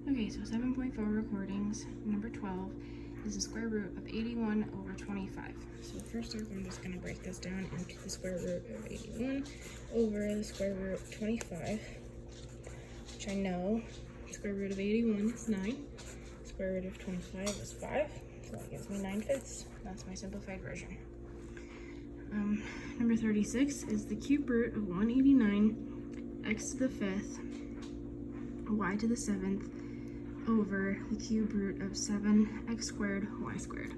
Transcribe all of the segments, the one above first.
Okay, so 7.4 recordings, number 12, is the square root of 81 over 25. So first off, I'm just going to break this down into the square root of 81 over the square root of 25, which I know the square root of 81 is 9, square root of 25 is 5, so that gives me 9/5. That's my simplified version. Number 36 is the cube root of 189, x to the 5th, y to the 7th, over the cube root of 7x squared y squared.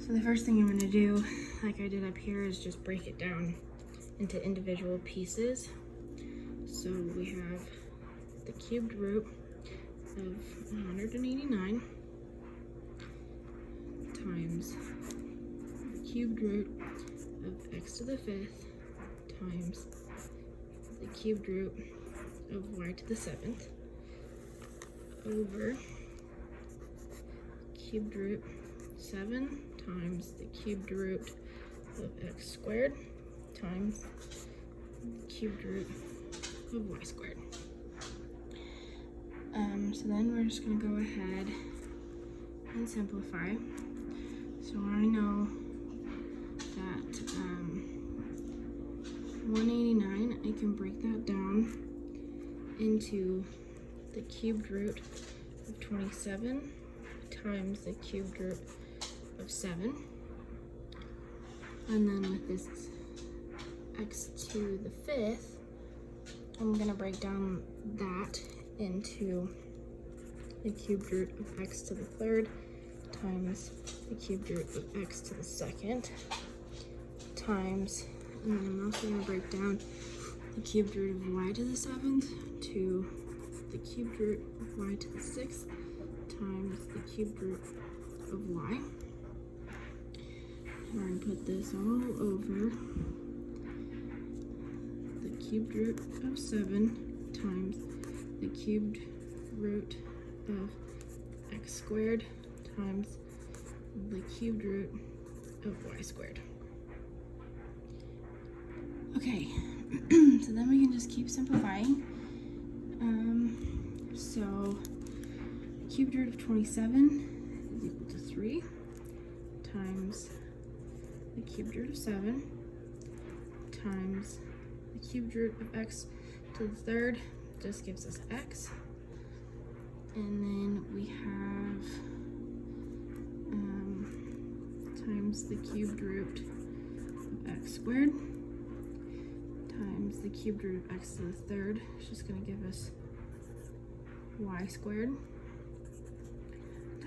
So the first thing I'm going to do, like I did up here, is just break it down into individual pieces. So we have the cubed root of 189 times the cubed root of x to the 5th times the cubed root of y to the 7th over cubed root 7 times the cubed root of x squared times the cubed root of y squared. So then we're just going to go ahead and simplify. So I know that 189, I can break that down into the cubed root of 27 times the cubed root of 7. And then with this x to the 5th, I'm going to break down that into the cubed root of x to the 3rd times the cubed root of x to the 2nd times, and then I'm also going to break down the cubed root of y to the 7th to the cubed root of y to the 6th times the cubed root of y. And we're going to put this all over the cubed root of 7 times the cubed root of x squared times the cubed root of y squared. Okay, so then we can just keep simplifying. So the cubed root of 27 is equal to 3 times the cubed root of 7 times the cubed root of x to the 3rd just gives us x. And then we have times the cubed root of x squared times the cubed root of x to the 3rd. It's just going to give us y squared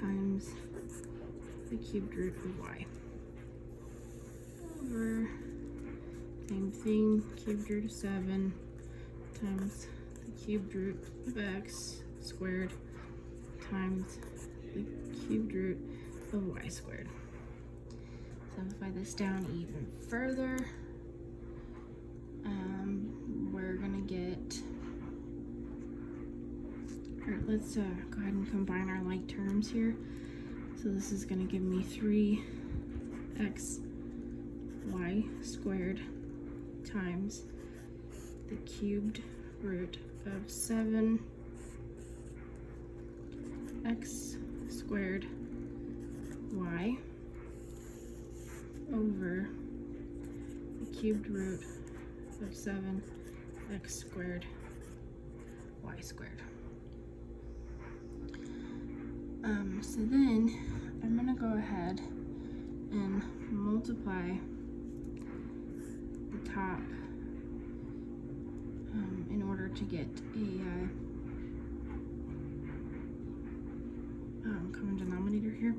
times the cubed root of y over, same thing, cubed root of 7 times the cubed root of x squared times the cubed root of y squared. Simplify this down even further. We're gonna get, let's go ahead and combine our like terms here. So this is gonna give me 3x y squared times the cubed root of 7 x squared y over the cubed root of 7 x squared y squared. So then I'm gonna go ahead and multiply the top in order to get a common denominator here.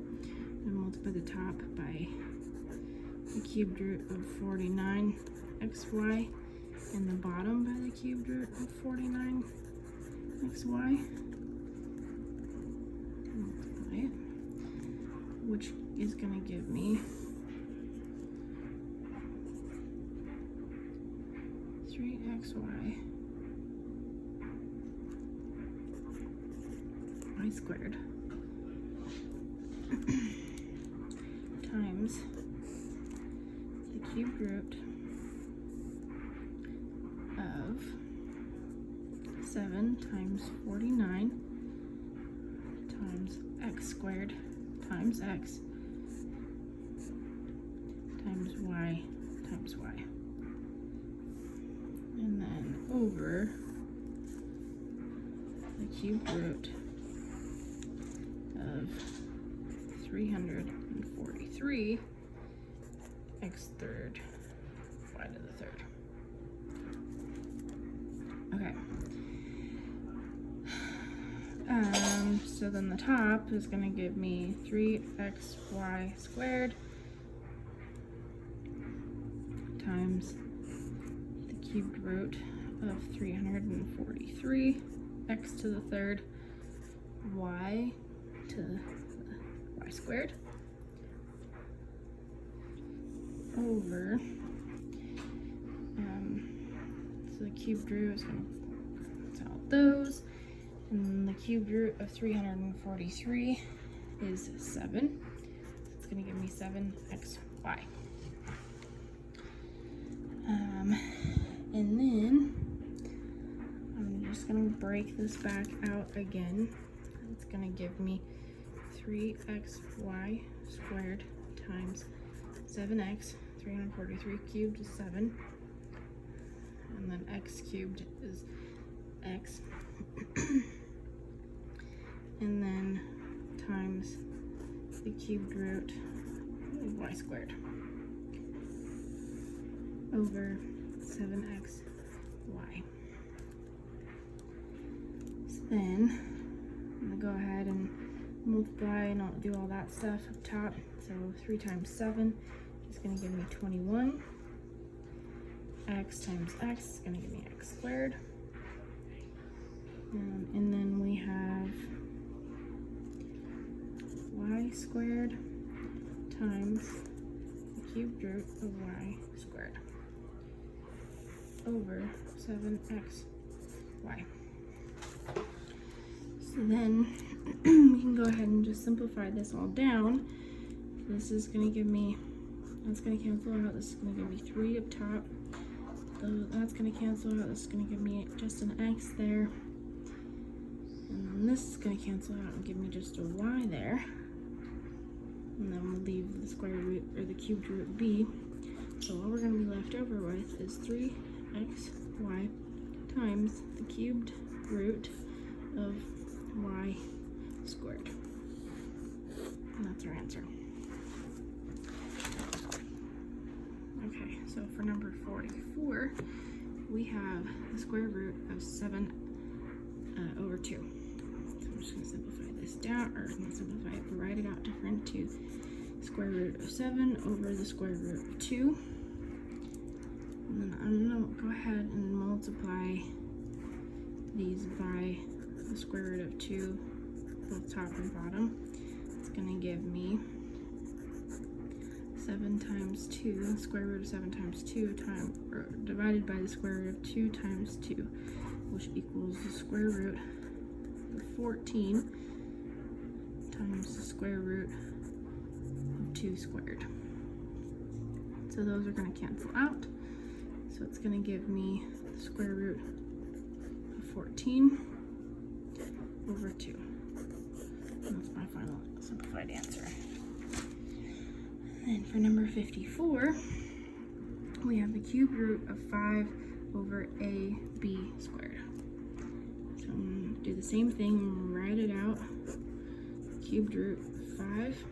And multiply the top by the cubed root of 49xy and the bottom by the cubed root of 49xy. Multiply it, which is going to give me 3xy y squared times the cubed root of 7 times 49 x squared times x times y times y. And then over the cubed root of 343 x third y to the third. Okay. So then the top is going to give me 3xy squared times the cubed root of 343 x to the third y to the y squared over so the cubed root is going to cancel out those, and the cubed root of 343 is 7, so it's going to give me 7xy. And then I'm just going to break this back out again. It's going to give me 3xy squared times 7x, 343 cubed is 7, and then x cubed is x, and then times the cubed root of y squared over 7xy. So then I'm going to go ahead and multiply and I'll do all that stuff up top. So 3 times 7 is going to give me 21. X times x is going to give me x squared. And then we have y squared times the cubed root of y squared over 7xy. So then we can go ahead and just simplify this all down. This is going to give me, that's going to cancel out, this is going to give me 3 up top, so that's going to cancel out, this is going to give me just an x there, and then this is going to cancel out and give me just a y there, and then we'll leave the square root, or the cubed root b, so all we're going to be left over with is 3xy times the cubed root of y squared, and that's our answer. Okay, so for number 44, we have the square root of 7 over 2. So I'm just going to simplify this down, or I'm going to simplify it, write it out different to square root of 7 over the square root of 2. And then I'm going to go ahead and multiply these by the square root of 2, both top and bottom. It's going to give me 7 times 2, square root of 7 times 2 times, or divided by the square root of 2 times 2, which equals the square root of 14 times the square root of 2 squared. So those are going to cancel out. So it's going to give me the square root of 14 over 2. And that's my final simplified answer. And for number 54, we have the cubed root of 5 over ab squared. So I'm going to do the same thing and write it out. Cubed root of 5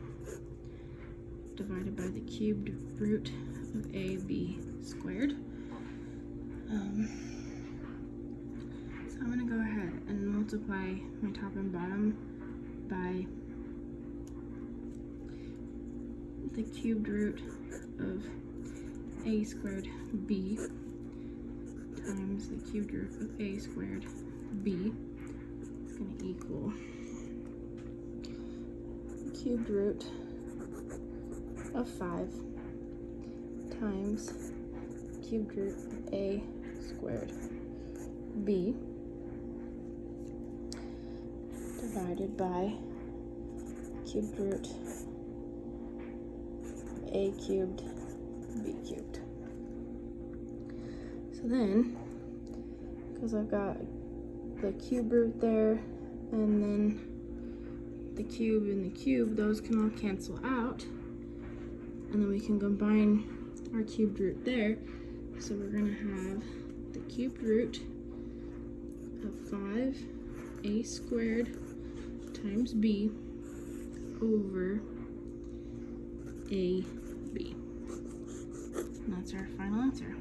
divided by the cubed root of ab squared. So I'm going to go ahead and multiply my top and bottom by the cubed root of a squared b times the cubed root of a squared b. It's going to equal the cubed root of 5 times cubed root of a squared b divided by cubed root a cubed b cubed. So then, because I've got the cube root there and then the cube and the cube, those can all cancel out. And then we can combine our cubed root there. So we're gonna have the cubed root of 5a squared times b over ab. And that's our final answer.